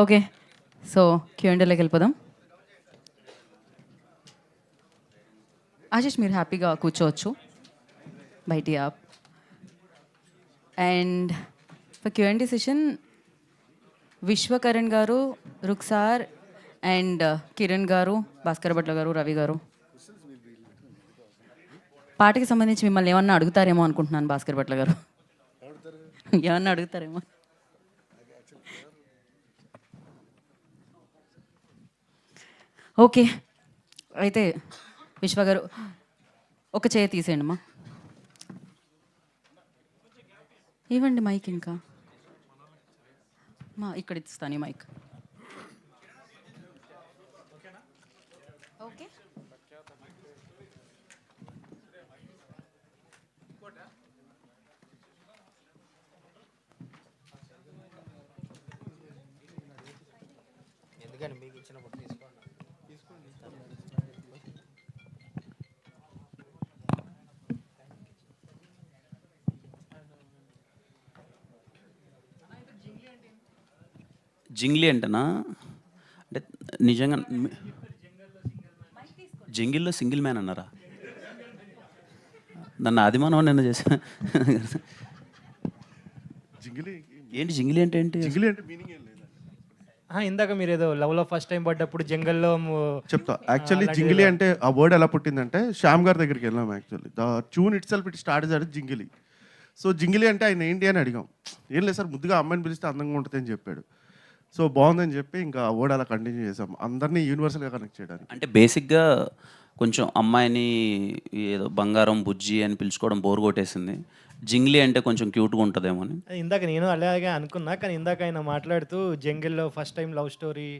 Okay, so క్యూఎండేలోకి వెళ్ళిపోదాం. ఆశిష్ మీరు హ్యాపీగా కూర్చోవచ్చు బయట app. And for Q and A session Vishwakaran గారు, రుక్సార్ అండ్ కిరణ్ గారు, భాస్కర్ భట్ల గారు, రవి గారు పాటకి సంబంధించి మిమ్మల్ని ఏమన్నా అడుగుతారేమో అనుకుంటున్నాను. భాస్కర్ భట్ల గారు ఏమన్నా అడుగుతారేమో. ఓకే, అయితే విశ్వ గారు ఒక చేయి తీసేయండి అమ్మా. ఇవ్వండి మైక్. ఇంకా మా ఇక్కడ ఇస్తాను ఈ మైక్. ఓకే, ఎందుకని మీకు ఇచ్చినప్పుడు తీసుకోండి. జింగ్లీ అంటేనా? అంటే నిజంగా జింగిల్లో సింగిల్ మ్యాన్ అన్నారా? నన్ను అదిమానం నిన్న చేసా. ఏంటి జింగిలీ అంటే ఏంటి? జింగిలి అంటే మీనింగ్ ఏం లేదా? ఇందాక మీరు ఏదో లవ్లో ఫస్ట్ టైం పడ్డప్పుడు జంగల్లో చెప్తా. యాక్చువల్లీ జింగిలి అంటే ఆ వర్డ్ ఎలా పుట్టిందంటే శ్యామ్ గారి దగ్గరికి వెళ్ళాం. Actually the tune it self it start చేశాడు జింగిలి. సో జింగిలి అంటే ఆయన ఏంటి అని అడిగాం. ఏం లేదు సార్, ముద్దుగా అమ్మాయిని పిలిస్తే అందంగా ఉంటుంది అని చెప్పాడు. సో బాగుందని చెప్పి ఇంకా ఆ వర్డ్ అలా కంటిన్యూ చేసాం, అందరినీ యూనివర్సల్గా కనెక్ట్ చేయడానికి. అంటే బేసిక్గా కొంచెం అమ్మాయిని ఏదో బంగారం బుజ్జి అని పిలుచుకోవడం బోర్ కొట్టేసింది. జింగ్లీ అంటే కొంచెం క్యూట్గా ఉంటుందేమో అని. ఇందాక నేను అలాగే అనుకున్నా, కానీ ఇందాక ఆయన మాట్లాడుతూ జంగిల్లో first time love story,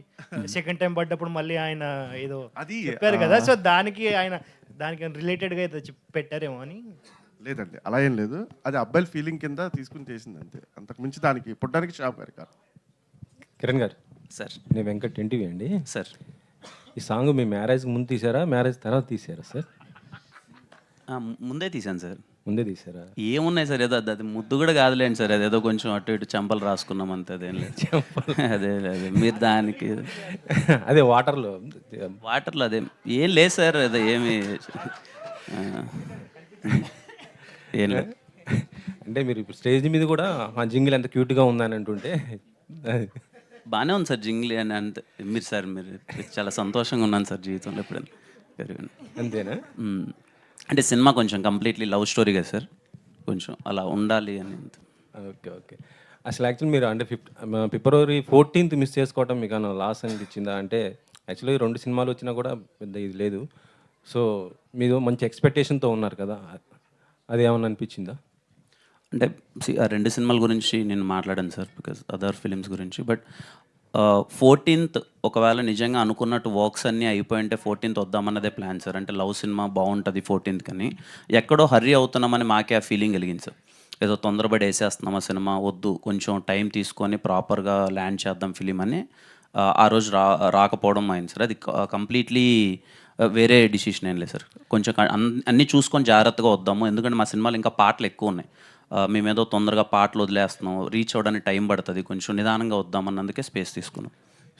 second time పడ్డప్పుడు మళ్ళీ ఆయన ఏదో అది చెప్పారు కదా, సో దానికి రిలేటెడ్గా ఏదో పెట్టారేమో అని. లేదండి, అలా ఏం లేదు. అది అబ్బాయిల ఫీలింగ్ కింద తీసుకుని చేసింది అంతే, అంతకు మించి దానికి పుట్టడానికి శ్యామ్ గారి కాదు. కిరణ్ గారు సార్. నేను వెంకట్ ఎన్టీవీ అండి. సార్, ఈ సాంగ్ మీ మ్యారేజ్కి ముందు తీసారా, మ్యారేజ్ తర్వాత తీసారా సార్? ముందే తీశాను సార్. ముందే తీసారా? ఏమున్నాయి సార్, ఏదో అది ముద్దు కూడా కాదులేండి సార్, అదేదో కొంచెం అటు ఇటు చెంపలు రాసుకున్నాం అంతే, అదేం లేదు. అదే లేదు, మీరు దానికి అదే వాటర్లో అదే ఏం లేదు సార్, అదే ఏమి ఏం లేదు. అంటే మీరు ఇప్పుడు స్టేజ్ మీద కూడా ఆ జింగిల్ ఎంత క్యూట్గా ఉందని అంటుంటే బాగానే ఉంది సార్ జింగ్లీ అని. అంతే మీరు సార్, మీరు చాలా సంతోషంగా ఉన్నాను సార్ జీవితంలో ఎప్పుడైనా. అంతేనా? అంటే సినిమా కొంచెం కంప్లీట్లీ లవ్ స్టోరీ కదా సార్, కొంచెం అలా ఉండాలి అని. Okay okay. అసలు యాక్చువల్లీ మీరు అంటే ఫిబ్రవరి 14th మిస్ చేసుకోవటం మీకు అన్న లాస్ అనిపించిందా? అంటే యాక్చువల్లీ 2 సినిమాలు వచ్చినా కూడా పెద్ద ఇది లేదు. సో మీరు మంచి ఎక్స్పెక్టేషన్తో ఉన్నారు కదా, అది ఏమన్నా అనిపించిందా? అంటే ఆ 2 సినిమాల గురించి నేను మాట్లాడాను సార్, బికాజ్ అదర్ ఫిలిమ్స్ గురించి. బట్ 14th ఒకవేళ నిజంగా అనుకున్నట్టు వర్క్స్ అన్నీ అయిపోయింటే 14th వద్దామన్నదే ప్లాన్ సార్. అంటే లవ్ సినిమా బాగుంటుంది 14th కానీ ఎక్కడో హర్రీ అవుతున్నామని మాకే ఆ ఫీలింగ్ కలిగింది సార్. ఏదో తొందరపడి వేసేస్తున్నాం ఆ సినిమా, వద్దు కొంచెం టైం తీసుకొని ప్రాపర్గా ల్యాండ్ చేద్దాం ఫిలిం అని ఆ రోజు రాకపోవడం అయింది సార్. అది కంప్లీట్లీ వేరే డిసిషన్ ఏం లేదు సార్. కొంచెం అన్నీ చూసుకొని జాగ్రత్తగా వద్దాము, ఎందుకంటే మా సినిమాలు ఇంకా పాటలు ఎక్కువ ఉన్నాయి. మేమేదో తొందరగా పాటలు వదిలేస్తున్నాం, రీచ్ అవ్వడానికి టైం పడుతుంది, కొంచెం నిదానంగా వద్దామన్నందుకే స్పేస్ తీసుకున్నాం.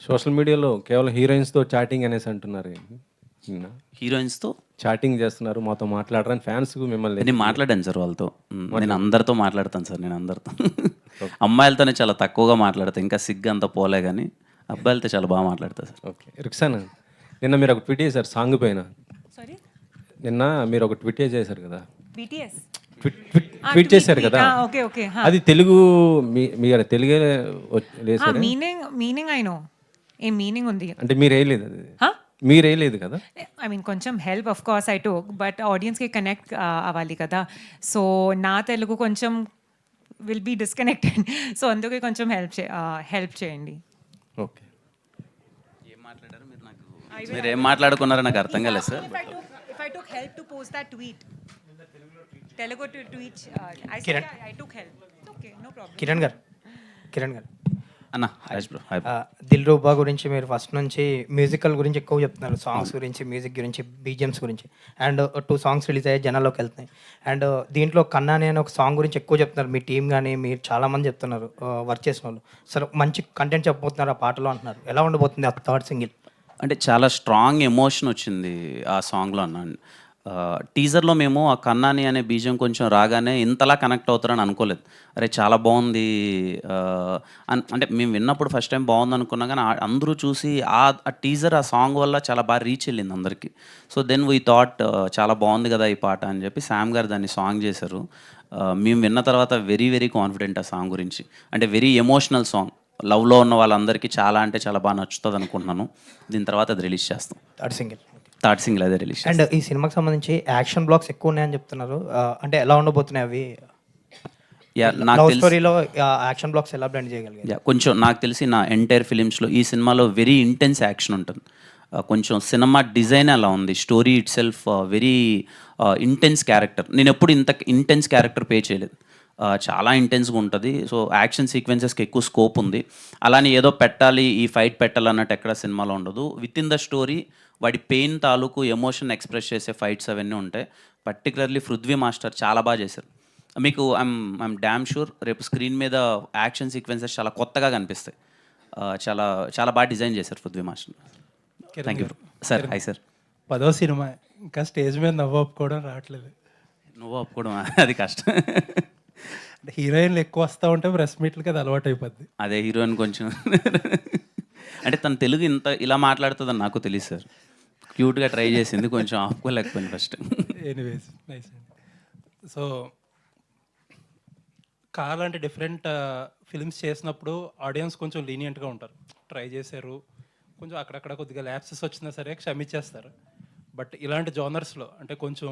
సోషల్ మీడియాలో కేవలం హీరోయిన్స్తో చాటింగ్ అనేసి అంటున్నారు. హీరోయిన్స్తో చాటింగ్ చేస్తున్నారు, మాతో మాట్లాడరని ఫ్యాన్స్ మిమ్మల్ని. నేను మాట్లాడాను సార్ వాళ్ళతో. నేను అందరితో మాట్లాడతాను సార్, నేను అందరితో. అమ్మాయిలతోనే చాలా తక్కువగా మాట్లాడతాను, ఇంకా సిగ్గు అంతా పోలే, కానీ అబ్బాయిలతో చాలా బాగా మాట్లాడతాను సార్. ఓకే. రిక్సానా, నిన్న మీరు ఒక ట్వీట్ చేశారు సాంగ్ పైన. నిన్న మీరు ఒక ట్వీట్ చేశారు కదా, ట్వీట్ చేశారు కదా, అది తెలుగు మీరు తెలుగే లేదు meaning I know a meaning ఉంది అంటే మీరు వేయలేదు, అది మీరు వేయలేదు కదా. ఐ మీన్ కొంచెం help of course I took, but ఆడియన్స్కి కనెక్ట్ అవ్వాలి కదా. సో నా తెలుగు కొంచెం విల్ బీ డిస్కనెక్టెడ్, సో అందుకే కొంచెం హెల్ప్ చేయండి. ఓకే. ఏం మాట్లాడారు మీరు? నాకు మీరు ఏం మాట్లాడుకున్నారో నాకు అర్థం కాలేదు sir. If I took help to post that tweet, Telugu tweet, I took help. Okay, no problem. Kiran గారు అన్న హాయ్ బ్రో హాయ్. దిల్ రూబా గురించి మీరు ఫస్ట్ నుంచి మ్యూజికల్ గురించి ఎక్కువ చెప్తున్నారు, సాంగ్స్ గురించి, మ్యూజిక్ గురించి, బీజిఎమ్స్ గురించి. అండ్ 2 సాంగ్స్ రిలీజ్ అయ్యాయి, జనాల్లోకి వెళ్తున్నాయి. అండ్ దీంట్లో కన్నాని అనే ఒక సాంగ్ గురించి ఎక్కువ చెప్తున్నారు, మీ టీం కానీ మీరు చాలామంది చెప్తున్నారు వర్క్ చేసిన వాళ్ళు. సరే, మంచి కంటెంట్ చెప్పబోతున్నారు ఆ పాటలో అంటున్నారు. ఎలా ఉండబోతుంది ఆ థర్డ్ సింగిల్? అంటే చాలా స్ట్రాంగ్ ఎమోషన్ వచ్చింది ఆ సాంగ్లో అన్న. టీజర్లో మేము ఆ కన్నాని అనే బీజం కొంచెం రాగానే ఇంతలా కనెక్ట్ అవుతారని అనుకోలేదు. అరే చాలా బాగుంది అంటే మేము విన్నప్పుడు ఫస్ట్ టైం బాగుంది అనుకున్నాం, కానీ అందరూ చూసి ఆ టీజర్ ఆ సాంగ్ వల్ల చాలా బాగా రీచ్ వెళ్ళింది అందరికీ. సో దెన్ వీ థాట్ చాలా బాగుంది కదా ఈ పాట అని చెప్పి శామ్ గారు దాన్ని సాంగ్ చేశారు. మేము విన్న తర్వాత వెరీ వెరీ కాన్ఫిడెంట్ ఆ సాంగ్ గురించి. అంటే వెరీ ఎమోషనల్ సాంగ్, లవ్లో ఉన్న వాళ్ళందరికీ చాలా అంటే చాలా బాగా నచ్చుతుంది అనుకుంటున్నాను. దీని తర్వాత అది రిలీజ్ చేస్తాం. థర్డ్ సింగిల్ అదే రిలీజ్. అండ్ ఈ సినిమాకి సంబంధించి యాక్షన్ బ్లాక్స్ ఎక్కువ ఉన్నాయని చెప్తున్నారు. అంటే ఎలా ఉండబోతున్నాయి అవి? నాకు లవ్ తెలిసి స్టోరీలో యాక్షన్ బ్లాక్స్ ఎలా బ్లెండ్ చేయగలిగారు? కొంచెం నాకు తెలిసి నా ఎంటైర్ ఫిలిమ్స్లో ఈ సినిమాలో వెరీ ఇంటెన్స్ యాక్షన్ ఉంటుంది. కొంచెం సినిమా డిజైన్ అలా ఉంది, story it self very intense character. నేను ఎప్పుడు ఇంత ఇంటెన్స్ క్యారెక్టర్ పే చేయలేదు. చాలా ఇంటెన్స్గా ఉంటుంది. సో యాక్షన్ సీక్వెన్సెస్కి ఎక్కువ స్కోప్ ఉంది. అలానే ఏదో పెట్టాలి, ఈ ఫైట్ పెట్టాలి అన్నట్టు ఎక్కడ సినిమాలో ఉండదు. విత్ ఇన్ ద స్టోరీ వాడి పెయిన్ తాలూకు ఎమోషన్ ఎక్స్ప్రెస్ చేసే ఫైట్స్ అవన్నీ ఉంటాయి. పర్టికులర్లీ పృథ్వీ మాస్టర్ చాలా బాగా చేశారు. మీకు ఐమ్ డ్యామ్ షూర్ రేపు స్క్రీన్ మీద యాక్షన్ సీక్వెన్సెస్ చాలా కొత్తగా కనిపిస్తాయి. చాలా చాలా బాగా డిజైన్ చేశారు Prithvi master. Thank you sir. Hi sir. 10వ సినిమా, ఇంకా స్టేజ్ మీద నవ్వు ఒప్పుకోవడం రావట్లేదు. నువ్వు ఒప్పుకోవడం అది కష్టం. హీరోయిన్లు ఎక్కువ వస్తూ ఉంటే ప్రెస్ మీట్లకి అది అలవాటు అయిపోద్ది. అదే హీరోయిన్ కొంచెం అంటే తను తెలుగు ఇంత ఇలా మాట్లాడుతుందని నాకు తెలియదు సార్. క్యూట్గా ట్రై చేసింది, కొంచెం ఆపుకోలేకపోయింది ఫస్ట్. ఎనీవేస్ నైస్ అండి. సో కార్ లాంటి డిఫరెంట్ ఫిల్మ్స్ చేసినప్పుడు ఆడియన్స్ కొంచెం లీనియంట్గా ఉంటారు. ట్రై చేశారు, కొంచెం అక్కడక్కడ కొద్దిగా ల్యాప్సెస్ వచ్చినా సరే క్షమించేస్తారు. బట్ ఇలాంటి జానర్స్లో అంటే కొంచెం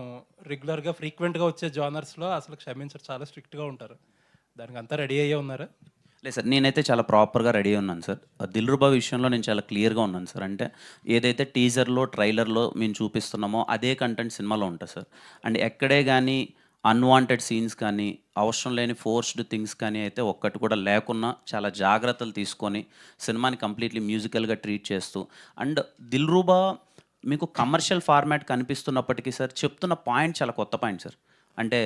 రెగ్యులర్గా ఫ్రీక్వెంట్గా వచ్చే జానర్స్లో అసలు క్షమించరు, చాలా స్ట్రిక్ట్గా ఉంటారు. దానికి అంతా రెడీ అయ్యే ఉన్నారా? లేదు సార్, నేనైతే చాలా ప్రాపర్గా రెడీ ఉన్నాను సార్. దిల్రుబా విషయంలో నేను చాలా క్లియర్గా ఉన్నాను సార్. అంటే ఏదైతే టీజర్లో ట్రైలర్లో మేము చూపిస్తున్నామో అదే కంటెంట్ సినిమాలో ఉంటుంది సార్. అండ్ ఎక్కడే కానీ అన్వాంటెడ్ సీన్స్ కానీ అవసరం లేని ఫోర్స్డ్ థింగ్స్ కానీ అయితే ఒక్కటి కూడా లేకున్నా చాలా జాగ్రత్తలు తీసుకొని సినిమాని కంప్లీట్లీ మ్యూజికల్గా ట్రీట్ చేస్తూ. అండ్ దిల్రుబా మీకు కమర్షియల్ ఫార్మాట్ కనిపిస్తున్నప్పటికీ సార్ చెప్తున్న పాయింట్ చాలా కొత్త పాయింట్ సార్. అంటే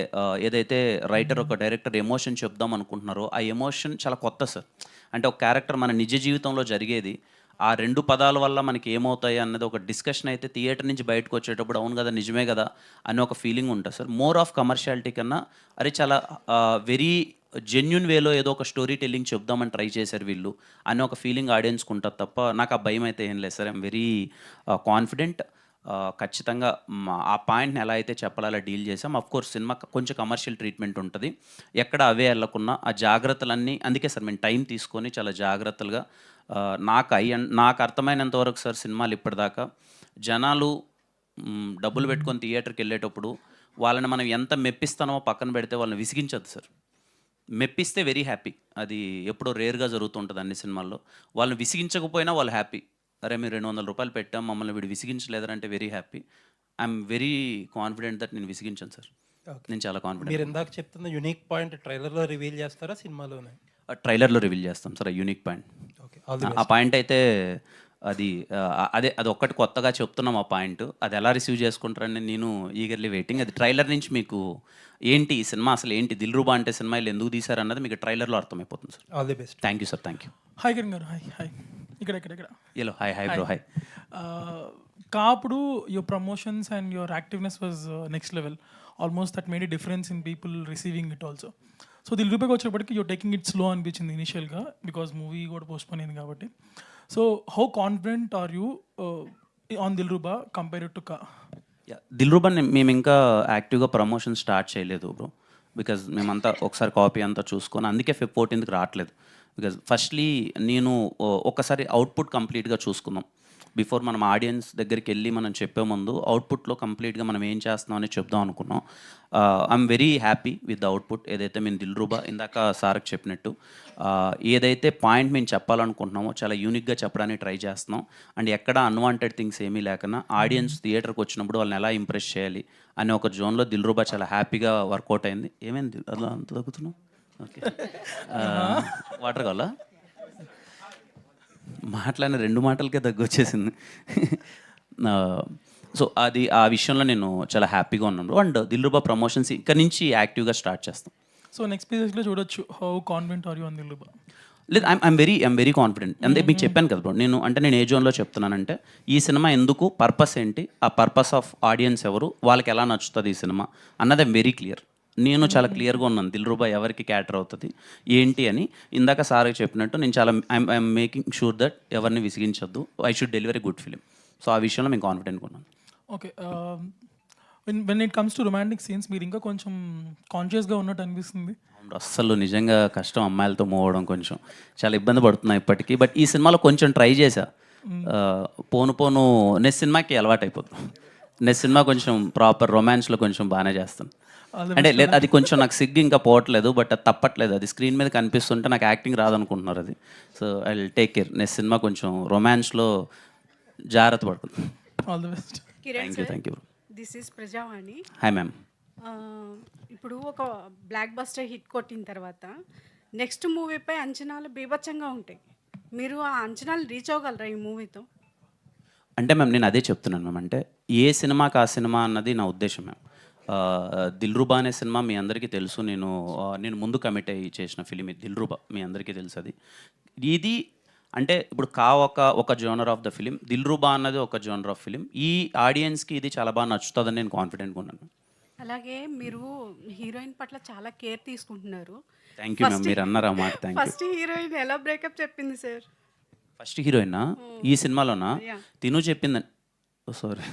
ఏదైతే రైటర్ ఒక డైరెక్టర్ ఎమోషన్ చెప్దాం అనుకుంటున్నారో ఆ ఎమోషన్ చాలా కొత్త సార్. అంటే ఒక క్యారెక్టర్ మన నిజ జీవితంలో జరిగేది, ఆ 2 పదాల వల్ల మనకి ఏమవుతాయి అన్నది ఒక డిస్కషన్ అయితే థియేటర్ నుంచి బయటకు వచ్చేటప్పుడు అవును కదా నిజమే కదా అని ఒక ఫీలింగ్ ఉంటుంది సార్. మోర్ ఆఫ్ కమర్షియాలిటీ కన్నా అరే చాలా వెరీ జెన్యున్ వేలో ఏదో ఒక స్టోరీ టెల్లింగ్ చెప్దామని ట్రై చేశారు వీళ్ళు అని ఒక ఫీలింగ్ ఆడియన్స్కి ఉంటుంది తప్ప నాకు ఆ భయం అయితే ఏం లేదు సార్. I'm very confident. ఖచ్చితంగా ఆ పాయింట్ని ఎలా అయితే చెప్పాలో అలా డీల్ చేసాం. అఫ్కోర్స్ సినిమా కొంచెం కమర్షియల్ ట్రీట్మెంట్ ఉంటుంది, ఎక్కడ అవే వెళ్ళకున్నా ఆ జాగ్రత్తలన్నీ. అందుకే సార్ మేము టైం తీసుకొని చాలా జాగ్రత్తలుగా నాకు అర్థమైనంత వరకు సార్ సినిమాలు ఇప్పటిదాకా జనాలు డబ్బులు పెట్టుకొని థియేటర్కి వెళ్ళేటప్పుడు వాళ్ళని మనం ఎంత మెప్పిస్తామో పక్కన పెడితే వాళ్ళని విసిగించద్దు సార్. మెప్పిస్తే వెరీ హ్యాపీ, అది ఎప్పుడో రేర్గా జరుగుతుంటుంది అన్ని సినిమాల్లో. వాళ్ళని విసిగించకపోయినా వాళ్ళు హ్యాపీ. అరే మీరు 200 రూపాయలు పెట్టాం మమ్మల్ని వీడు విసిగించలేదంటే very happy. I'm very confident that నేను విసిగించాను సార్. నేను చాలా కాన్ఫిడెంట్. మీరు ఇందాక చెప్తున్న యూనిక్ పాయింట్ ట్రైలర్లో రివీల్ చేస్తారా సినిమాలోనే? ట్రైలర్లో రివీల్ చేస్తాం సార్ ఆ యూనిక్ పాయింట్. ఓకే, ఆ పాయింట్ అయితే అది ఒక్కటి కొత్తగా చెప్తున్నాం. ఆ పాయింట్ అది ఎలా రిసీవ్ చేసుకుంటారని నేను ఈగర్లీ వెయిటింగ్. అది ట్రైలర్ నుంచి మీకు ఏంటి ఈ సినిమా అసలు ఏంటి, దిల్రుబా అంటే సినిమా వీళ్ళు ఎందుకు తీశారన్నది మీకు ట్రైలర్లో అర్థమైపోతుంది sir. All the best. Thank you sir. Thank you. Hi Kiran గారు. Hi hi. ఇక్కడ hello hi hi bro hi. కాపుడు your promotions and your activeness was next level. Almost that made a difference in people receiving it also. So దిల్రుబాకి వచ్చేప్పటికి you're taking it slow అనిపించింది ఇనిషియల్గా, because movie కూడా postpone అయింది కాబట్టి. So how confident are you on Dilruba compared to Ka? Dilruba మేము ఇంకా యాక్టివ్గా ప్రమోషన్ స్టార్ట్ చేయలేదు బ్రో, బికాజ్ మేమంతా ఒకసారి కాపీ అంతా చూసుకొని అందుకే Feb 14th రావట్లేదు. బికాజ్ ఫస్ట్లీ నేను ఒకసారి అవుట్పుట్ కంప్లీట్గా చూసుకుందాం బిఫోర్ మనం ఆడియన్స్ దగ్గరికి వెళ్ళి మనం చెప్పే ముందు అవుట్పుట్లో కంప్లీట్గా మనం ఏం చేస్తున్నాం అని చెప్దాం అనుకున్నాం. I'm very happy with the output. ఏదైతే మేము దిల్రుబా ఇందాక సార్కి చెప్పినట్టు ఏదైతే పాయింట్ మేము చెప్పాలనుకుంటున్నామో చాలా యూనిక్గా చెప్పడానికి ట్రై చేస్తున్నాం. అండ్ ఎక్కడ అన్వాంటెడ్ థింగ్స్ ఏమీ లేకుండా ఆడియన్స్ థియేటర్కి వచ్చినప్పుడు వాళ్ళని ఎలా ఇంప్రెస్ చేయాలి అనే ఒక జోన్లో దిల్రుబా చాలా హ్యాపీగా వర్కౌట్ అయింది. ఏమైంది అలా అంత తగ్గుతున్నావు? ఓకే, వాటర్ కావాలా? మాట్లాడిన 2 మాటలకే దగ్గు వచ్చేసింది. సో అది ఆ విషయంలో నేను చాలా హ్యాపీగా ఉన్నాను. అండ్ దిల్రుబా ప్రమోషన్స్ ఇక్కడ నుంచి యాక్టివ్గా స్టార్ట్ చేస్తాం. సో నెక్స్ట్ పేజెస్లో చూడొచ్చు how confident are you on Dilruba. లేదు, ఐఎమ్ వెరీ కాన్ఫిడెంట్. అంటే మీకు చెప్పాను కదా బ్రో, నేను ఏ జోన్లో చెప్తున్నానంటే ఈ సినిమా ఎందుకు, పర్పస్ ఏంటి, ఆ పర్పస్ ఆఫ్ ఆడియన్స్ ఎవరు, వాళ్ళకి ఎలా నచ్చుతుంది ఈ సినిమా అన్నది వెరీ క్లియర్. నేను చాలా క్లియర్గా ఉన్నాను దిల్రుబా ఎవరికి క్యాటర్ అవుతుంది ఏంటి అని. ఇందాక సార్కి చెప్పినట్టు నేను చాలా ఐఎమ్ మేకింగ్ షూర్ దట్ ఎవరిని విసిగించొద్దు, I should delivery good film. So ఆ విషయంలో మేము కాన్ఫిడెంట్గా ఉన్నాను. Okay, when it comes to romantic scenes మీరు ఇంకా కొంచెం కాన్షియస్గా ఉన్నట్టు అనిపిస్తుంది. అస్సలు నిజంగా కష్టం అమ్మాయిలతో మూవ్ అవ్వడం, కొంచెం చాలా ఇబ్బంది పడుతున్నా ఇప్పటికీ. బట్ ఈ సినిమాలో కొంచెం ట్రై చేశా. పోను నెక్స్ట్ సినిమాకి అలవాటు అయిపోతుంది. నెక్స్ట్ సినిమా కొంచెం ప్రాపర్ రొమాన్స్లో కొంచెం బాగానే చేస్తాను. అంటే లేదు, అది కొంచెం నాకు సిగ్గు ఇంకా పోవట్లేదు, బట్ అది తప్పట్లేదు. అది స్క్రీన్ మీద కనిపిస్తుంటే నాకు యాక్టింగ్ రాదనుకుంటున్నారు అది. So I will take care. Next cinema కొంచెం రొమాన్స్లో జాగ్రత్త పడుతుంది. All the best. Thank you. This is Prajavani. Hi ma'am. ఇప్పుడు ఒక బ్లాక్ బస్టర్ హిట్ కొట్టిన తర్వాత నెక్స్ట్ మూవీపై అంచనాలు బీభత్సంగా ఉంటాయి. మీరు ఆ అంచనాలు రీచ్ అవ్వగలరా ఈ మూవీతో? అంటే మ్యామ్ నేను అదే చెప్తున్నాను మ్యామ్. అంటే ఏ సినిమాకి ఆ సినిమా అన్నది నా ఉద్దేశం మ్యామ్. దిల్రుబా అనే సినిమా మీ అందరికీ తెలుసు. నేను ముందు కమిట్ అయ్యి చేసిన ఫిలిం ఇది దిల్రుబా, మీ అందరికీ తెలుసు అది. ఇది అంటే ఇప్పుడు ఒక genre of the film, Dilruba అన్నది ఒక జోనర్ ఆఫ్ ఫిలిం. ఈ ఆడియన్స్కి ఇది చాలా బాగా నచ్చుతుందని నేను కాన్ఫిడెంట్గా ఉన్నాను. అలాగే మీరు హీరోయిన్ పట్ల చాలా కేర్ తీసుకుంటున్నారు. థ్యాంక్ యూ మ్యామ్, మీరు అన్నారు ఆ మాట. Thank you. ఫస్ట్ హీరోయిన్ ఎలా బ్రేకప్ చెప్పింది సార్? ఫస్ట్ హీరోయినా ఈ సినిమాలోనా? తిను చెప్పిందని. సారీ,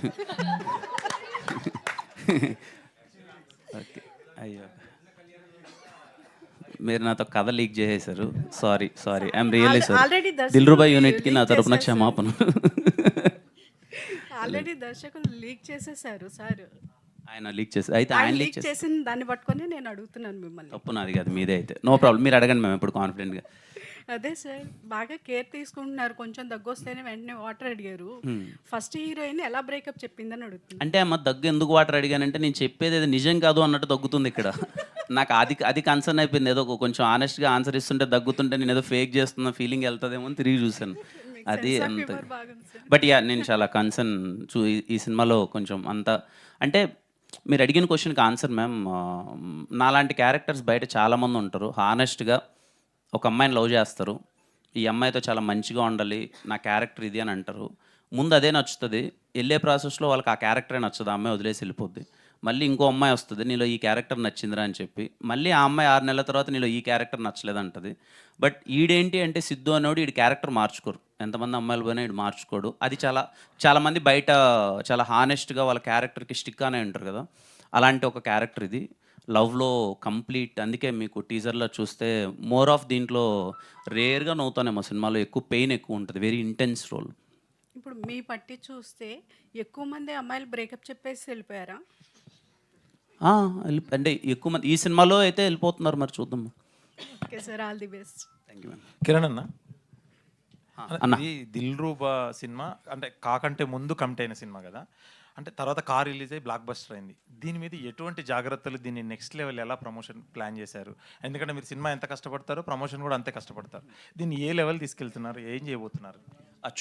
ఓకే, అయ్యో మీరు నాతో కథ లీక్ చేసేసారు. Sorry I'm really sorry. Dilruba యూనిట్కి నా తరపున క్షమాపణ. ఆల్రెడీ దర్శకులు లీక్ చేసేసారు సార్. ఆయన లీక్ చేసి అయితే ఆయన లీక్ చేసిన దాన్ని పట్టుకొని నేను అడుగుతున్నాను మిమ్మల్ని. తప్పు నాది కాదు, మీదే. అయితే నో ప్రాబ్లం, మీరు అడగండి మేము ఇప్పుడు కాన్ఫిడెంట్గా. అదే సార్, బాగా కేర్ తీసుకుంటున్నారు. కొంచెం దగ్గు వస్తేనే వెంటనే వాటర్ అడిగారు. ఫస్ట్ హీరోయిన్ ఎలా బ్రేకప్ చెప్పిందని అడుగుతుంది. అంటే అమ్మ దగ్గు ఎందుకు వాటర్ అడిగానంటే నేను చెప్పేది అది నిజం కాదు అన్నట్టు దగ్గుతుంది ఇక్కడ. నాకు అది కన్సర్న్ అయిపోయింది. ఏదో కొంచెం ఆనెస్ట్గా ఆన్సర్ ఇస్తుంటే దగ్గుతుంటే నేను ఏదో ఫేక్ చేస్తున్న ఫీలింగ్ వెళ్తుందేమో అని తిరిగి చూశాను. అది అంత. బట్ యా, నేను చాలా కన్సర్న్ ఈ సినిమాలో కొంచెం అంత. అంటే మీరు అడిగిన క్వశ్చన్కి ఆన్సర్ మ్యామ్, నాలాంటి క్యారెక్టర్స్ బయట చాలామంది ఉంటారు. హానెస్ట్గా ఒక అమ్మాయిని లవ్ చేస్తారు, ఈ అమ్మాయితో చాలా మంచిగా ఉండాలి, నా క్యారెక్టర్ ఇది అని అంటారు. ముందు అదే నచ్చుతుంది, వెళ్ళే ప్రాసెస్లో వాళ్ళకి ఆ క్యారెక్టరే నచ్చదు, ఆ అమ్మాయి వదిలేసి వెళ్ళిపోద్ది. మళ్ళీ ఇంకో అమ్మాయి వస్తుంది, నీలో ఈ క్యారెక్టర్ నచ్చిందిరా అని చెప్పి, మళ్ళీ ఆ అమ్మాయి 6 నెలల తర్వాత నీలో ఈ క్యారెక్టర్ నచ్చలేదంటది. బట్ ఈడేంటి అంటే సిద్ధు అనేవాడు ఈడు క్యారెక్టర్ మార్చుకోరు. ఎంతమంది అమ్మాయిలు పోయినా ఈడు మార్చుకోడు. అది చాలామంది బయట చాలా హానెస్ట్గా వాళ్ళ క్యారెక్టర్కి స్టిక్ అనే ఉంటారు కదా, అలాంటి ఒక క్యారెక్టర్ ఇది. లవ్లో కంప్లీట్. అందుకే మీకు టీజర్లో చూస్తే మోర్ ఆఫ్ దీంట్లో రేర్గా నవ్వుతానేమో, సినిమాలో ఎక్కువ పెయిన్ ఎక్కువ ఉంటుంది, వెరీ ఇంటెన్స్ రోల్. ఇప్పుడు మీ పట్టి చూస్తే ఎక్కువ మంది అమ్మాయిలు బ్రేకప్ చెప్పేసి వెళ్ళిపోయారా? అంటే ఎక్కువ మంది ఈ సినిమాలో అయితే వెళ్ళిపోతున్నారు, మరి చూద్దాం. Okay sir, all the best. Thank you ma'am. Kiran అన్న, ఇది దిల్రూబా సినిమా అంటే కాకంటే ముందు కమిట్ అయిన సినిమా కదా, అంటే తర్వాత కార్ రిలీజ్ అయ్యి బ్లాక్ బస్టర్ అయింది. దీని మీద ఎటువంటి జాగ్రత్తలు, దీన్ని నెక్స్ట్ లెవెల్ ఎలా ప్రమోషన్ ప్లాన్ చేశారు? ఎందుకంటే మీరు సినిమా ఎంత కష్టపడతారో ప్రమోషన్ కూడా అంతే కష్టపడతారు. దీన్ని ఏ లెవెల్ తీసుకెళ్తున్నారు, ఏం చేయబోతున్నారు?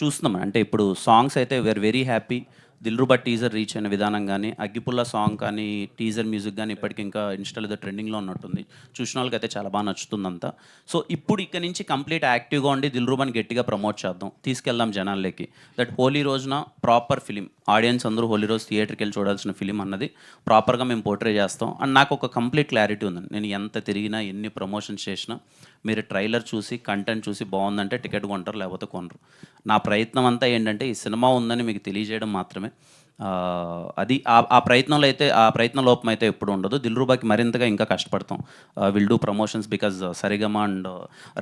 చూస్తున్నాం. అంటే ఇప్పుడు సాంగ్స్ అయితే we're very happy. Dilruba teaser reach అయిన విధానం కానీ, అగ్గిపుల్ల సాంగ్ కానీ, టీజర్ మ్యూజిక్ కానీ ఇప్పటికి ఇంకా ఇన్స్టాల్ ఏదో ట్రెండింగ్లో ఉన్నట్టుంది. చూసిన వాళ్ళకి అయితే చాలా బాగా నచ్చుతుందంతా. సో ఇప్పుడు ఇక్కడ నుంచి కంప్లీట్ యాక్టివ్గా ఉండి దిల్రుబాని గట్టిగా ప్రమోట్ చేద్దాం, తీసుకెళ్దాం జనాల్లోకి. దట్ హోలీ రోజున ప్రాపర్ ఫిలిం, ఆడియన్స్ అందరూ హోలీ రోజు థియేటర్కి వెళ్ళి చూడాల్సిన ఫిలిం అన్నది ప్రాపర్గా మేము పోర్ట్రే చేస్తాం. అండ్ నాకు ఒక కంప్లీట్ క్లారిటీ ఉందండి, నేను ఎంత తిరిగినా ఎన్ని ప్రమోషన్స్ చేసినా మీరు ట్రైలర్ చూసి కంటెంట్ చూసి బాగుందంటే టికెట్ కొంటారు, లేకపోతే కొనరు. నా ప్రయత్నం అంతా ఏంటంటే ఈ సినిమా ఉందని మీకు తెలియజేయడం మాత్రమే. అది ఆ ప్రయత్నంలో అయితే, ఆ ప్రయత్న లోపం అయితే ఎప్పుడు ఉండదు. దిల్రుబాకి మరింతగా ఇంకా కష్టపడతాం. Will do promotions because Saregama and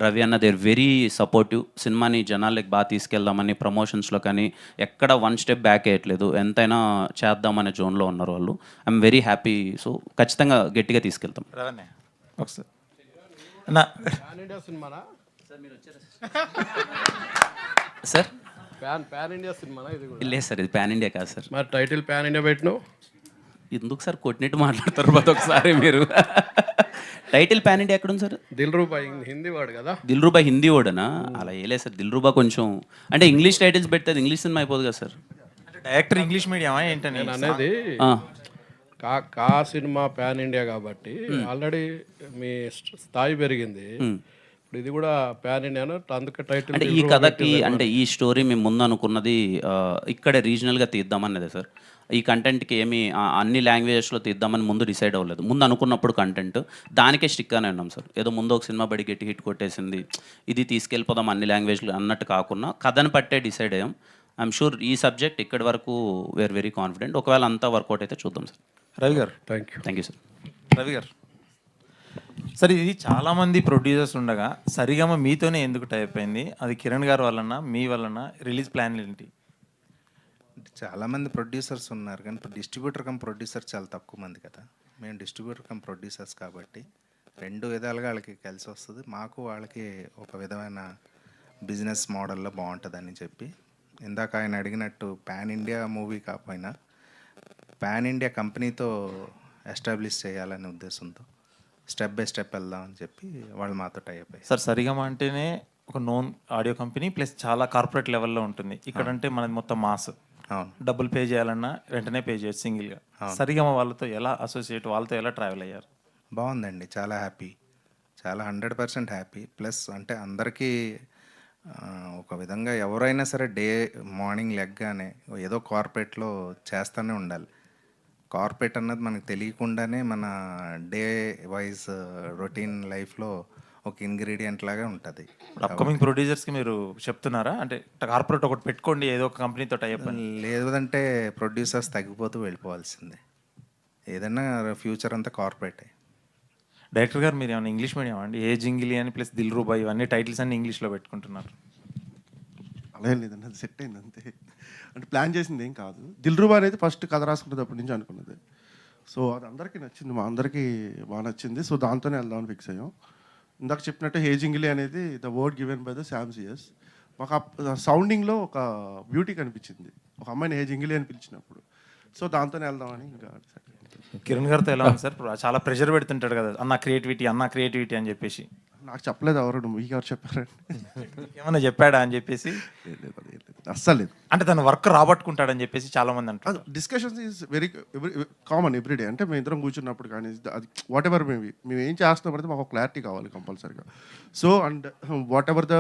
Ravi అన్న దేర్ వెరీ సపోర్టివ్. సినిమాని జనాలకి బాగా తీసుకెళ్దామని ప్రమోషన్స్లో కానీ ఎక్కడ 1 స్టెప్ బ్యాక్ వేయట్లేదు, ఎంతైనా చేద్దామనే జోన్లో ఉన్నారు వాళ్ళు. I'm very happy. సో ఖచ్చితంగా గట్టిగా తీసుకెళ్తాం. ఒకసారి అన్న, సార్ ప్యాన్ ఇండియా సినిమానా ఇది కూడా? లేదు సార్, ఇది ప్యాన్ ఇండియా కాదు సార్. మరి టైటిల్ ప్యాన్ ఇండియా పెట్టినావు ఎందుకు సార్ కొట్టినట్టు మాట్లాడతారు ప్రతి ఒక్కసారి మీరు? టైటిల్ పాన్ ఇండియా ఎక్కడ ఉంది సార్? దిల్ రూబా హిందీ వాడు కదా. దిల్ రూబా హిందీ ఓడనా? అలా ఏ లేదు సార్. దిల్ రూబా కొంచెం అంటే ఇంగ్లీష్ టైటిల్స్ పెడితే అది ఇంగ్లీష్ సినిమా అయిపోదు కదా సార్. డైరెక్టర్ ఇంగ్లీష్ మీడియమా ఏంటని నేను అనేది కా సినిమా పాన్ ఇండియా కాబట్టి ఆల్రెడీ మీ స్థాయి పెరిగింది. ఇప్పుడు ఇది కూడా పాన్ ఇండియాను, అందుకే టైటిల్. అంటే ఈ కథకి అంటే ఈ స్టోరీ మేము ముందు అనుకున్నది ఇక్కడే రీజనల్గా తీద్దామన్నదే సార్. ఈ కంటెంట్కి ఏమి అన్ని లాంగ్వేజెస్లో తీద్దామని ముందు డిసైడ్ అవ్వలేదు. ముందు అనుకున్నప్పుడు కంటెంట్ దానికే స్టిక్గానే ఉన్నాం సార్. ఏదో ముందు ఒక సినిమా బడి గట్టి హిట్ కొట్టేసింది, ఇది తీసుకెళ్ళిపోదాం అన్ని లాంగ్వేజ్లు అన్నట్టు కాకుండా కథను పట్టే డిసైడ్ అయ్యాం. ఐఎమ్ షూర్ ఈ సబ్జెక్ట్ ఇక్కడి వరకు వేర్ వెరీ కాన్ఫిడెంట్. ఒకవేళ అంతా వర్కౌట్ అయితే చూద్దాం సార్. రవి గారు. Thank you sir. రవి గారు సార్, ఇది చాలామంది ప్రొడ్యూసర్స్ ఉండగా సరిగమ మీతోనే ఎందుకు టైప్ అయింది? అది కిరణ్ గారు వలన, మీ వలన? రిలీజ్ ప్లాన్ ఏంటి? చాలామంది ప్రొడ్యూసర్స్ ఉన్నారు కానీ డిస్ట్రిబ్యూటర్ కమ్ ప్రొడ్యూసర్ చాలా తక్కువ మంది కదా. మేము డిస్ట్రిబ్యూటర్ కమ్ ప్రొడ్యూసర్స్ కాబట్టి రెండు విధాలుగా వాళ్ళకి కలిసి వస్తుంది. మాకు వాళ్ళకి ఒక విధమైన బిజినెస్ మోడల్లో బాగుంటుందని చెప్పి ఇందాక ఆయన అడిగినట్టు పాన్ ఇండియా మూవీ కాకపోయినా పాన్ ఇండియా కంపెనీతో ఎస్టాబ్లిష్ చేయాలనే ఉద్దేశంతో స్టెప్ బై స్టెప్ వెళ్దాం అని చెప్పి వాళ్ళు మాతో టై అయిపోయాయి. సార్, సరిగమ అంటేనే ఒక నోన్ ఆడియో కంపెనీ ప్లస్ చాలా కార్పొరేట్ లెవెల్లో ఉంటుంది. ఇక్కడంటే మనది మొత్తం మాస్. అవును, డబ్బులు పే చేయాలన్నా వెంటనే పే చేయొచ్చు సింగిల్గా. సరిగమ వాళ్ళతో ఎలా అసోసియేట్, వాళ్ళతో ఎలా ట్రావెల్ అయ్యారు? బాగుందండి, చాలా హ్యాపీ, చాలా 100% హ్యాపీ. ప్లస్ అంటే అందరికీ ఒక విధంగా ఎవరైనా సరే మార్నింగ్ లెగ్గానే ఏదో కార్పొరేట్లో చేస్తూనే ఉండాలి. కార్పొరేట్ అన్నది మనకు తెలియకుండానే మన డే వైజ్ రొటీన్ లైఫ్లో ఒక ఇంగ్రీడియంట్ లాగా ఉంటుంది. అప్కమింగ్ ప్రొడ్యూసర్స్కి మీరు చెప్తున్నారా అంటే కార్పొరేట్ ఒకటి పెట్టుకోండి ఏదో ఒక కంపెనీతో టైప్? లేదంటే ప్రొడ్యూసర్స్ తగ్గిపోతూ వెళ్ళిపోవాల్సిందే. ఏదైనా ఫ్యూచర్ అంతా కార్పొరేటే. డైరెక్టర్ గారు, మీరు ఏమైనా ఇంగ్లీష్ మీడియం అండి? ఏ జింగిలి అని ప్లస్ దిల్ రూబా ఇవన్నీ టైటిల్స్ అన్ని ఇంగ్లీష్లో పెట్టుకుంటున్నారు. అలా ఏం లేదండి, అది సెట్ అయింది అంతే. అంటే ప్లాన్ చేసింది ఏం కాదు. దిల్ రూబా అనేది ఫస్ట్ కథ రాసుకున్నది అప్పటి నుంచి అనుకున్నది. సో అది అందరికీ నచ్చింది, మా అందరికీ బాగా నచ్చింది. సో దాంతోనే వెళ్దామని ఫిక్స్ అయ్యాం. ఇందాక చెప్పినట్టు హే జింగిలి అనేది the word given by the శామ్సియస్. మాకు ఆ సౌండింగ్లో ఒక బ్యూటీ కనిపించింది ఒక అమ్మాయిని హే జింగిలి అని పిలిచినప్పుడు. సో దాంతోనే వెళ్దామని ఇంకా. కిరణ్ గారితో ఎలా ఉంది సార్? చాలా ప్రెషర్ పెడుతుంటాడు కదా, అన్న క్రియేటివిటీ అని చెప్పేసి. నాకు చెప్పలేదు ఎవరు, మీకు ఎవరు చెప్పారండి? ఏమన్నా చెప్పాడా అని చెప్పేసి? అస్సలు లేదు. అంటే తన వర్క్ రాబట్టుకుంటాడని చెప్పేసి చాలా మంది అంటారు. Discussions is very common everyday. అంటే మేము ఇద్దరం కూర్చున్నప్పుడు కానీ అది వాట్ ఎవర్ మేము ఏం చేస్తున్నప్పుడు మాకు క్లారిటీ కావాలి కంపల్సరీగా. So and what ever the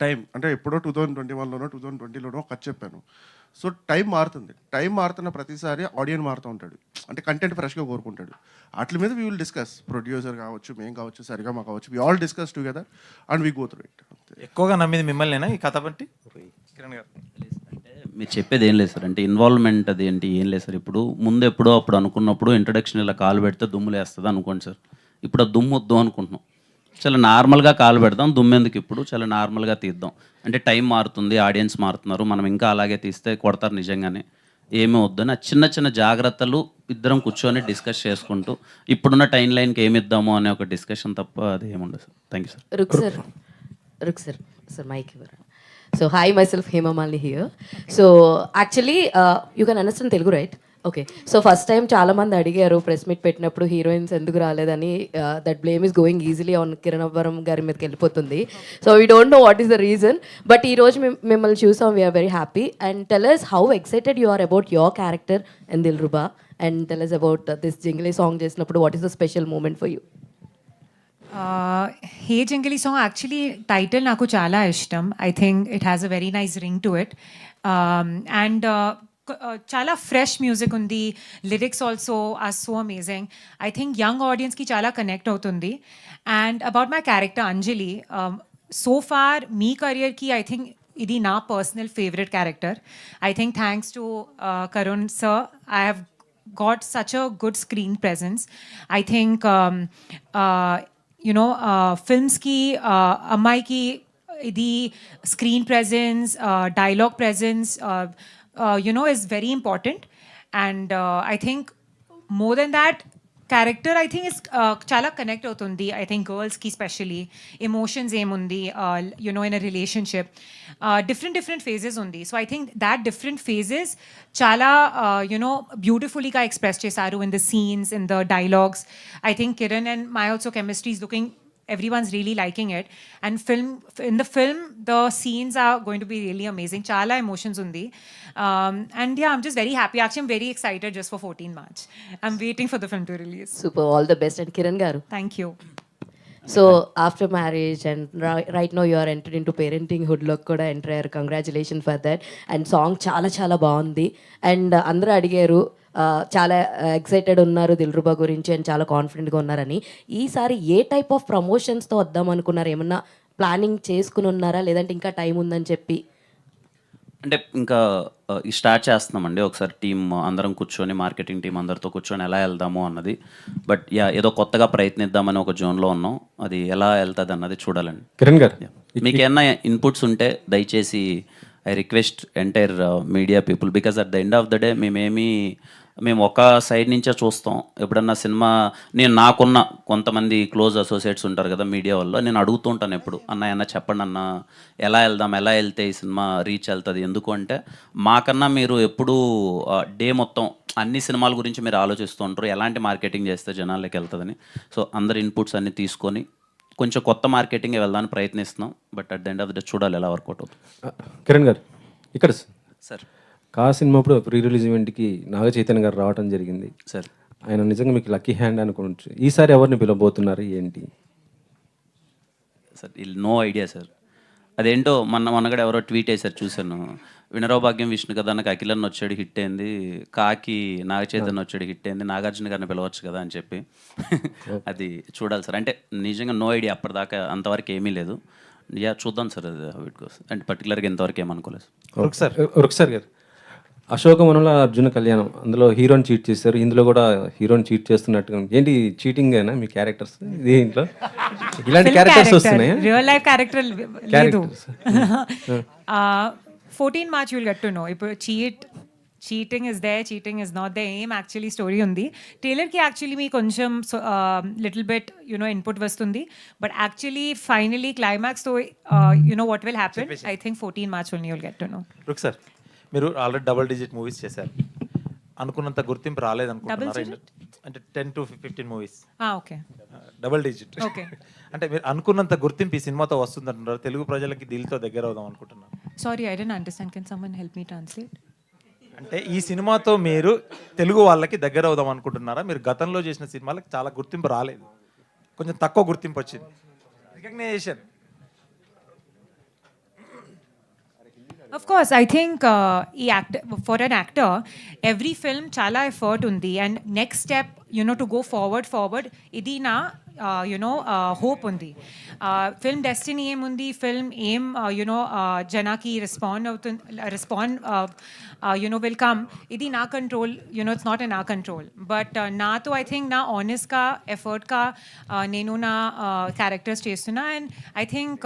time, అంటే ఎప్పుడో 2021లోనో 2020లోనో ఖర్చు చెప్పాను. సో టైం మారుతుంది. టైం మారుతున్న ప్రతిసారి ఆడియన్స్ మారుతూ ఉంటాడు. అంటే కంటెంట్ ఫ్రెష్గా కోరుకుంటాడు. వాటి మీద వీ విల్ డిస్కస్. ప్రొడ్యూసర్ కావచ్చు, మేము కావచ్చు, సరిగమ కావచ్చు, we all discuss together and we go through it. ఎక్కువగా నమ్మింది మిమ్మల్నేనా ఈ కథ బట్టి కిరణ్ గారు? అంటే మీరు చెప్పేది ఏం లేదు సార్. అంటే ఇన్వాల్వ్మెంట్ అది ఏంటి ఏం లేదు సార్. ఇప్పుడు ముందు ఎప్పుడో అప్పుడు అనుకున్నప్పుడు ఇంట్రడక్షన్ ఇలా కాలు పెడితే దుమ్ములు వేస్తుంది అనుకోండి సార్. ఇప్పుడు ఆ దుమ్ము వద్దు అనుకుంటున్నాం. చాలా నార్మల్గా కాలు పెడదాం, దుమ్మెందుకు ఇప్పుడు చాలా నార్మల్గా తీద్దాం. అంటే టైం మారుతుంది, ఆడియన్స్ మారుతున్నారు, మనం ఇంకా అలాగే తీస్తే కొడతారు నిజంగానే, ఏమీ వద్దని ఆ చిన్న చిన్న జాగ్రత్తలు ఇద్దరం కూర్చొని డిస్కస్ చేసుకుంటూ ఇప్పుడున్న టైం లైన్కి ఏమి ఇద్దాము అనే ఒక డిస్కషన్ తప్ప అది ఏముండదు సార్. Thank you sir. రుక్ సార్ మైక్ ఇవ్వరా. So hi, myself Hemamalini here. So actually you can understand Telugu right? Okay. So first time చాలామంది అడిగారు ప్రెస్ మీట్ పెట్టినప్పుడు హీరోయిన్స్ ఎందుకు రాలేదని. That blame is going easily on Kiran Abbavaram గారి మీదకి వెళ్ళిపోతుంది. So we don't know what is the reason. But ఈరోజు మిమ్మల్ని చూసాం, we're very happy. And tell us how excited you are about your character and Dil Ruba. And tell us about this Jingili song చేసినప్పుడు what is the special moment for you? Hey Jingili song actually title నాకు చాలా ఇష్టం. I think it has a very nice ring to it. And చాలా fresh music ఉంది. Lyrics also are so amazing. I think young ఆడియన్స్కి చాలా connect అవుతుంది. And about my character Anjali, so far మీ కెరియర్కి ఐ థింక్ ఇది నా personal favourite character. I think thanks to Karun sir I have got such a good screen presence. I think films ki ammai ki the screen presence, dialogue presence is very important. And I think more than that, character I think is చాలా connect అవుతుంది. I think గర్ల్స్కి especially emotions ఏముంది you know in a relationship different phases ఉంది. So I think that different phases చాలా you know బ్యూటిఫుల్లీగా express చేశారు in the scenes, in the dialogues. I think Kiran and my also chemistry is looking, everyone's really liking it, and in the film the scenes are going to be really amazing. Chala emotions undi, and yeah, I'm just very happy. Actually, I'm very excited just for 14 March. I'm waiting for the film to release. Super, all the best. And Kiran garu, Thank you. so after marriage and right now you are entered into parenting hood lo kuda enter ayyaru. Congratulations for that. And song చాలా బాగుంది. And అందరూ అడిగారు చాలా excited ఉన్నారు దిల్రుబా గురించి and చాలా కాన్ఫిడెంట్గా ఉన్నారని. ఈసారి ఏ టైప్ ఆఫ్ ప్రమోషన్స్తో వద్దాం అనుకున్నారు? ఏమన్నా ప్లానింగ్ చేసుకుని ఉన్నారా, లేదంటే ఇంకా టైం ఉందని చెప్పి? అంటే ఇంకా స్టార్ట్ చేస్తున్నామండి. ఒకసారి టీం అందరం కూర్చొని, మార్కెటింగ్ టీం అందరితో కూర్చొని ఎలా వెళ్దాము అన్నది. బట్ యా, ఏదో కొత్తగా ప్రయత్నిద్దామని ఒక జోన్లో ఉన్నాం. అది ఎలా వెళ్తుంది అన్నది చూడాలండి. కిరణ్ గారు, మీకు ఏమన్నా ఇన్పుట్స్ ఉంటే దయచేసి I request entire media people, because at the end of the day మేము ఒక సైడ్ నుంచే చూస్తాం. ఎప్పుడన్నా సినిమా నేను నాకున్న కొంతమంది క్లోజ్ అసోసియేట్స్ ఉంటారు కదా మీడియా వల్ల, నేను అడుగుతూ ఉంటాను ఎప్పుడు, అన్న చెప్పండి అన్న, ఎలా వెళ్దాం, ఎలా వెళ్తే ఈ సినిమా రీచ్ వెళ్తుంది. ఎందుకు అంటే మాకన్నా మీరు ఎప్పుడు డే మొత్తం అన్ని సినిమాల గురించి మీరు ఆలోచిస్తూ ఉంటారు, ఎలాంటి మార్కెటింగ్ చేస్తే జనాలకి వెళ్తుందని. సో అందరి ఇన్పుట్స్ అన్నీ తీసుకొని కొంచెం కొత్త మార్కెటింగ్ వెళ్దామని ప్రయత్నిస్తున్నాం. But at the end of the day చూడాలి ఎలా వర్కౌట్ అవుతుంది. కిరణ్ గారు, ఇక్కడ సార్ కా సినిమా అప్పుడు ప్రీ రిలీజ్ ఈవెంట్కి నాగ చైతన్య గారు రావడం జరిగింది సార్. ఆయన నిజంగా మీకు లక్కీ హ్యాండ్ అనుకోవచ్చు. ఈసారి ఎవరిని పిలవబోతున్నారు ఏంటి? Sir no idea sir. అదేంటో మొన్నగడ ఎవరో ట్వీట్ వేశారు, చూశాను. వినరావు భాగ్యం విష్ణు కదా, నాకు అఖిలన్న వచ్చాడు హిట్ అయింది, కాకి నాగ చైతన్య వచ్చాడు హిట్ అయింది, నాగార్జున గారిని పిలవచ్చు కదా అని చెప్పి అది చూడాలి సార్. అంటే నిజంగా నో ఐడియా, అప్పటిదాకా అంతవరకు ఏమీ లేదు. యా, చూద్దాం సార్ అది వీటి కోసం. అంటే పర్టికులర్గా ఇంతవరకు ఏమనుకోలేదు ఒకసారి గారు, అశోకవనంలో అర్జున కళ్యాణం, అందులో హీరోని చీట్ చేశారు, ఇందులో కూడా హీరోని చీట్ చేస్తున్నట్టుగా ఏంటి? చీటింగ్ అయినా మీ క్యారెక్టర్స్ దీంట్లో ఇలాంటి క్యారెక్టర్స్ వస్తున్నాయి? రియల్ లైఫ్ క్యారెక్టర్ లేదు. 14 March you'll get to know. ఇప్పుడు cheating is they, cheating is not the aim. Actually story ఉంది ట్రైలర్కి. యాక్చువల్లీ మీకు కొంచెం లిటిల్ బిట్ యునో ఇన్పుట్ వస్తుంది, but actually finally క్లైమాక్స్తో you know what will happen. I think 14 March only you'll get to know. Sir, మీరు already double digit movies చేశారు, అనుకున్నంత గుర్తింపు రాలేదనుకుంటున్నారా? అంటే 10 to 15 movies. Okay, double digit. Okay. అంటే మీరు అనుకున్నంత గుర్తింపు ఈ సినిమాతో వస్తుందంటున్నారు, తెలుగు ప్రజలకి దిల్తో దగ్గర అవుదాం అనుకుంటున్నారు. Sorry, I don't understand. Can someone help me translate? అంటే ఈ సినిమాతో మీరు తెలుగు వాళ్ళకి దగ్గర అవుదాం అనుకుంటున్నారా? మీరు గతంలో చేసిన సినిమాలకు చాలా గుర్తింపు రాలేదు, కొంచెం తక్కువ గుర్తింపు వచ్చింది, recognition. Of course, I think for an actor, every film chala effort undi, and next step, you know, to go forward, idi na hope undi. Film destiny em undi, film aim, janaki respond will come. Idi na control, it's not in our control. But na to I think na honest ka effort ka nenu na characters chestuna, and I think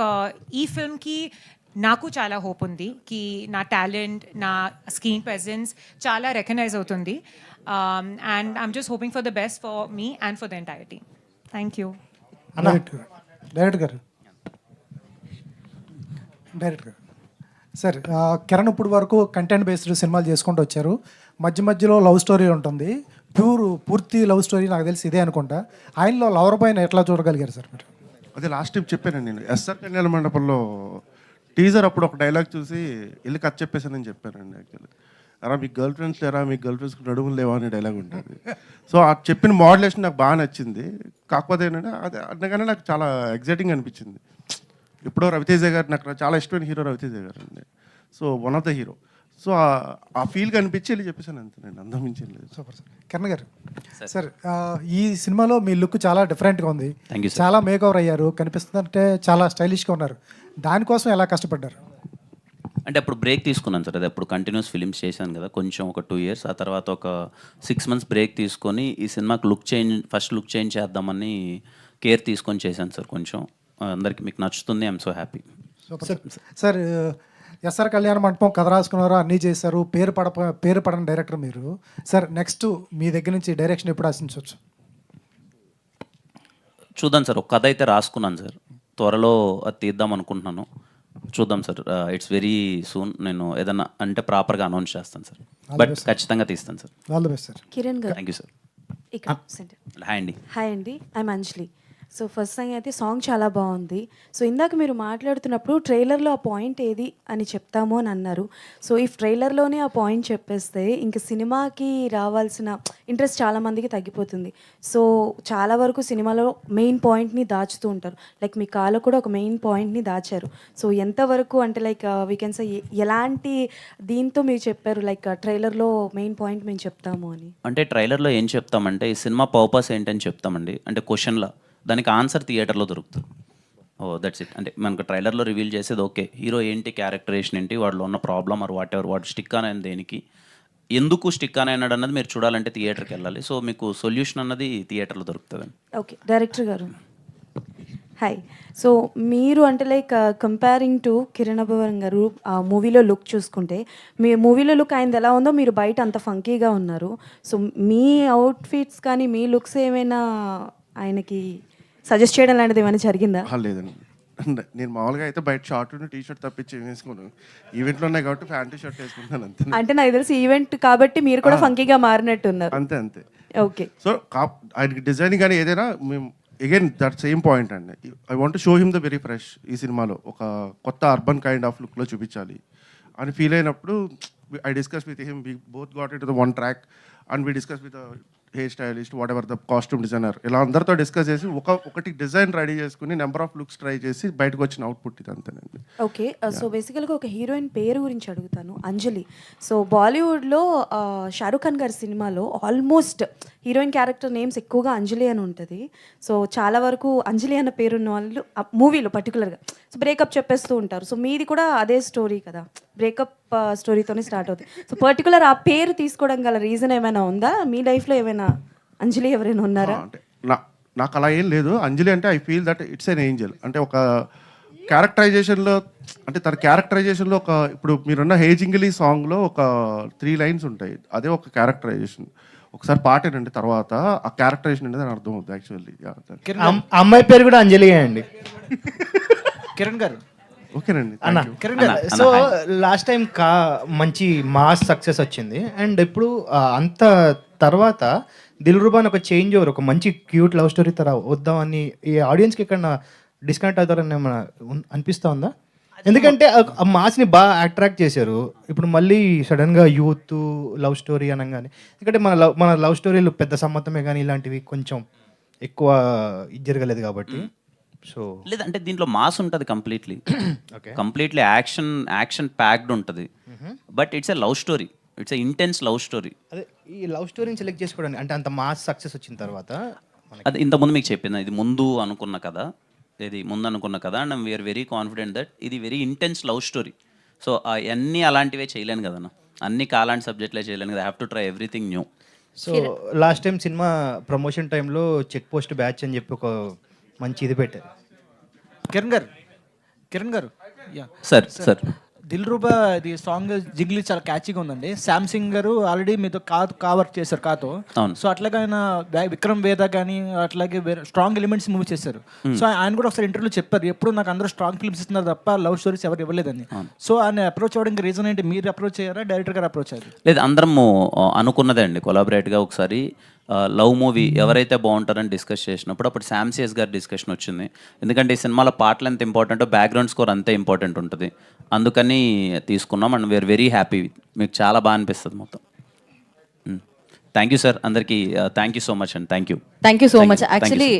ee film ki నాకు చాలా hope ఉంది కి నా talent, నా screen presence చాలా recognise అవుతుంది. And I'm just hoping for the best for me and for the entire team. Thank you. Director గారు sir, Kiran ఇప్పుడు వరకు కంటెంట్ బేస్డ్ సినిమాలు చేసుకుంటూ వచ్చారు. మధ్యలో లవ్ స్టోరీ ఉంటుంది, పూర్తి లవ్ స్టోరీ నాకు తెలిసి ఇదే అనుకుంటా. ఆయనలో లవర్ పైన ఎట్లా చూడగలిగారు సార్ మీరు? అదే లాస్ట్ టైం చెప్పాను నేను, ఎస్ఆర్ కళ్యాణ మండపంలో టీజర్ అప్పుడు ఒక డైలాగ్ చూసి వెళ్ళి కథ చెప్పేసానని చెప్పానండి. యాక్చువల్లీ అరా మీకు గర్ల్ ఫ్రెండ్స్ లేరా, మీకు గర్ల్ ఫ్రెండ్స్ నడుములు లేవా అనే డైలాగ్ ఉంటుంది. సో ఆ చెప్పిన మోడ్యులేషన్ నాకు బాగా నచ్చింది. కాకపోతే ఏంటంటే అది అనగానే నాకు చాలా ఎగ్జైటింగ్ అనిపించింది. ఎప్పుడో రవితేజ గారు, నాకు చాలా ఇష్టమైన హీరో రవితేజ గారు అండి. So one of the hero. So ఆ ఫీల్ కనిపించి వెళ్ళి చెప్పేసాను అంతే, నేను అందం మించి లేదు. Super sir. కిరణ్ గారు సార్, ఈ సినిమాలో మీ లుక్ చాలా డిఫరెంట్గా ఉంది, చాలా మేకవర్ అయ్యారు, కనిపిస్తుందంటే చాలా స్టైలిష్గా ఉన్నారు. దానికోసం ఎలా కష్టపడ్డారు? అంటే అప్పుడు బ్రేక్ తీసుకున్నాను సార్. అది అప్పుడు కంటిన్యూస్ ఫిలిమ్స్ చేశాను కదా, కొంచెం ఒక 2 years. ఆ తర్వాత ఒక 6 months బ్రేక్ తీసుకొని ఈ సినిమాకి ఫస్ట్ లుక్ చేంజ్ చేద్దామని కేర్ తీసుకొని చేశాను సార్. కొంచెం అందరికి మీకు నచ్చుతుంది, I'm so happy. Sir, SR Kalyana Mandapam కథ రాసుకున్నారు, అన్నీ చేశారు, పేరు పడని డైరెక్టర్ మీరు. సార్, నెక్స్ట్ మీ దగ్గర నుంచి డైరెక్షన్ ఎప్పుడు ఆశించవచ్చు? చూద్దాం సార్, ఒక కథ అయితే రాసుకున్నాను సార్, త్వరలో అది తీద్దాం అనుకుంటున్నాను. చూద్దాం సార్, ఇట్స్ వెరీ సూన్. నేను ఏదన్నా అంటే ప్రాపర్గా అనౌన్స్ చేస్తాను సార్, బట్ ఖచ్చితంగా తీస్తాను sir. All the best sir. Kiran గారు థ్యాంక్ యూ సార్. ఇక్కడ హాయ్ అండి. హాయ్ అండి, I'm Anjali. So first thing అయితే సాంగ్ చాలా బాగుంది. సో ఇందాక మీరు మాట్లాడుతున్నప్పుడు ట్రైలర్లో ఆ పాయింట్ ఏది అని చెప్తాము అని అన్నారు. సో ఈ ట్రైలర్లోనే ఆ పాయింట్ చెప్పేస్తే ఇంక సినిమాకి రావాల్సిన ఇంట్రెస్ట్ చాలామందికి తగ్గిపోతుంది. సో చాలా వరకు సినిమాలో మెయిన్ పాయింట్ని దాచుతూ ఉంటారు. లైక్ మీ కాలో కూడా ఒక మెయిన్ పాయింట్ని దాచారు. సో ఎంతవరకు అంటే లైక్ వీ కెన్ సే ఎలాంటి దీంతో మీరు చెప్పారు లైక్ ట్రైలర్లో మెయిన్ పాయింట్ మేము చెప్తాము అని? అంటే ట్రైలర్లో ఏం చెప్తామంటే ఈ సినిమా పర్పస్ ఏంటని చెప్తామండి. అంటే క్వశ్చన్లో దానికి ఆన్సర్ థియేటర్లో దొరుకుతుంది. That's it. అంటే మనకు ట్రైలర్లో రివీల్ చేసేది ఓకే, హీరో ఏంటి, క్యారెక్టరేషన్ ఏంటి, వాడిలో ఉన్న ప్రాబ్లమ్ ఆర్ వాట్ ఎవర్, వాడు స్టిక్ అని దేనికి, ఎందుకు స్టిక్ అని అన్నాడు అన్నది మీరు చూడాలంటే థియేటర్కి వెళ్ళాలి. సో మీకు సొల్యూషన్ అన్నది థియేటర్లో దొరుకుతుంది. ఓకే, డైరెక్టర్ గారు హాయ్. సో మీరు అంటే like comparing to Kiran Abbavaram గారు ఆ మూవీలో లుక్ చూసుకుంటే, మీ మూవీలో లుక్ ఆయనది ఎలా ఉందో మీరు బయట అంత ఫంకీగా ఉన్నారు. సో మీ అవుట్ఫిట్స్ కానీ మీ లుక్స్ ఏమైనా ఆయనకి సజెస్ట్ చేయడం లాంటిది ఏమైనా జరిగిందా? లేదండి, నేను మామూలుగా అయితే బయట షార్ట్ టీ షర్ట్ తప్పించి వేసుకోను. ఈవెంట్లో ఉన్నాయి కాబట్టి ప్యాంటు షర్ట్ వేసుకుంటాను అంతే. అంటే నాకు తెలిసి ఈవెంట్ కాబట్టి మీరు కూడా ఫంకీగా మారినట్టున్నారు. అంతే అంతే. ఓకే. సో ఆయనకి డిజైనింగ్ కానీ ఏదైనా మేము అగైన్ దట్ సేమ్ పాయింట్ అండి. I want show him the very fresh. ఈ సినిమాలో ఒక కొత్త అర్బన్ కైండ్ ఆఫ్ లుక్లో చూపించాలి అని ఫీల్ అయినప్పుడు I discuss with him. We both got it the one track and we discuss with hair stylist, whatever the costume designer, ఇలా అందరితో డిస్కస్ చేసి ఒకటి డిజైన్ రెడీ చేసుకుని నెంబర్ ఆఫ్ లుక్స్ ట్రై చేసి బయటకు వచ్చిన అవుట్పుట్ ఇది అంతేనండి. ఓకే. సో బేసికల్గా ఒక హీరోయిన్ పేరు గురించి అడుగుతాను, అంజలి. సో బాలీవుడ్లో షారూఖ్ ఖాన్ గారి సినిమాలో ఆల్మోస్ట్ హీరోయిన్ క్యారెక్టర్ నేమ్స్ ఎక్కువగా అంజలి అని ఉంటుంది. సో చాలా వరకు అంజలి అన్న పేరున్న వాళ్ళు మూవీలో పర్టికులర్గా సో బ్రేకప్ చెప్పేస్తూ ఉంటారు. సో మీది కూడా అదే స్టోరీ కదా, బ్రేకప్ స్టోరీతోనే స్టార్ట్ అవుతుంది. సో పర్టికులర్ ఆ పేరు తీసుకోవడం గల రీజన్ ఏమైనా ఉందా? మీ లైఫ్లో ఏమైనా అంజలి ఎవరైనా ఉన్నారా? అంటే నాకు అలా ఏం లేదు. అంజలి అంటే I feel that it's an Angel. అంటే ఒక క్యారెక్టరైజేషన్లో, అంటే తన క్యారెక్టరైజేషన్లో ఒక ఇప్పుడు మీరున్న హే జింగిలీ సాంగ్లో ఒక 3 lines ఉంటాయి. అదే ఒక క్యారెక్టరైజేషన్. ఒకసారి పాట ఏంటంటే తర్వాత ఆ క్యారెక్టరైజేషన్ అనేది అర్థం అవుతుంది యాక్చువల్లీ. అమ్మాయి పేరు కూడా అంజలి అండి. కిరణ్ గారు ఓకేనండి అన్న. కిరణ్ గారు, సో లాస్ట్ టైం మంచి మాస్ సక్సెస్ వచ్చింది అండ్ ఇప్పుడు అంత తర్వాత దిల్రుబా అని ఒక చేంజ్ ఓవర్, ఒక మంచి క్యూట్ లవ్ స్టోరీ తర వద్దామని ఈ ఆడియన్స్కి ఎక్కడ డిస్కనెక్ట్ అవుతారని ఏమైనా అనిపిస్తూ ఉందా? ఎందుకంటే ఆ మాస్ని బాగా అట్రాక్ట్ చేశారు. ఇప్పుడు మళ్ళీ సడన్గా యూత్ లవ్ స్టోరీ అనగానే, ఎందుకంటే మన లవ్ స్టోరీలు పెద్ద సమ్మతమే కానీ ఇలాంటివి కొంచెం ఎక్కువ ఇది జరగలేదు కాబట్టి. సో లేదంటే దీంట్లో మాస్ ఉంటుంది కంప్లీట్లీ. కంప్లీట్లీ యాక్షన్ ప్యాక్డ్ ఉంటుంది. But it's a love story, it's a intense love story. అదే ఈ లవ్ స్టోరీని సెలెక్ట్ చేసుకోవడానికి అంటే అంత మాస్ సక్సెస్ వచ్చిన తర్వాత అది ఇంతకుముందు మీకు చెప్పింది, ఇది ముందు అనుకున్న కదా and we're very confident that ఇది very intense love story. So అన్నీ అలాంటివే చేయలేను కదన్నా, అన్ని కాలాంటి సబ్జెక్ట్లే చేయలేను కదా. I have to try everything new. So last time cinema promotion టైంలో చెక్ పోస్ట్ బ్యాచ్ అని చెప్పి ఒక మంచి ఇది పెట్టారు. కిరణ్ గారు సార్ దిల్రుబా ఇది సాంగ్ జిగ్లీ చాలా క్యాచీగా ఉందండి. శాంసింగ్ గారు ఆల్రెడీ మీతో కావర్క్ చేశారు కాతో. సో అట్లాగే ఆయన విక్రమ్ వేద కానీ అట్లాగే స్ట్రాంగ్ ఎలిమెంట్స్ మూవ్ చేశారు. సో ఆయన కూడా ఒకసారి ఇంటర్వ్యూలో చెప్పారు, ఎప్పుడు నాకు అందరూ స్ట్రాంగ్ ఫిల్మ్స్ ఇస్తున్నారు తప్ప లవ్ స్టోరీస్ ఎవరు ఇవ్వలేదని. సో ఆయన అప్రోచ్ అవ్వడానికి రీజన్ ఏంటి? మీరు అప్రోచ్ అయ్యారా, డైరెక్టర్ గారు అప్రోచ్ అయ్యారు? లేదు, అందరం అనుకున్నదే అండి కొలాబరేట్గా. ఒకసారి లవ్ మూవీ ఎవరైతే బాగుంటారని డిస్కస్ చేసినప్పుడు అప్పుడు శామ్సియస్ గారి డిస్కషన్ వచ్చింది. ఎందుకంటే ఈ సినిమాలో పాటలు ఎంత ఇంపార్టెంటో బ్యాక్గ్రౌండ్ స్కోర్ అంతే ఇంపార్టెంట్ ఉంటుంది. అందుకని తీసుకున్నాం అండ్ వీఆర్ వెరీ హ్యాపీ. మీకు చాలా బాగా అనిపిస్తుంది మొత్తం. థ్యాంక్ యూ సార్ అందరికీ. థ్యాంక్ యూ సో మచ్ అండి. Thank you so much. Actually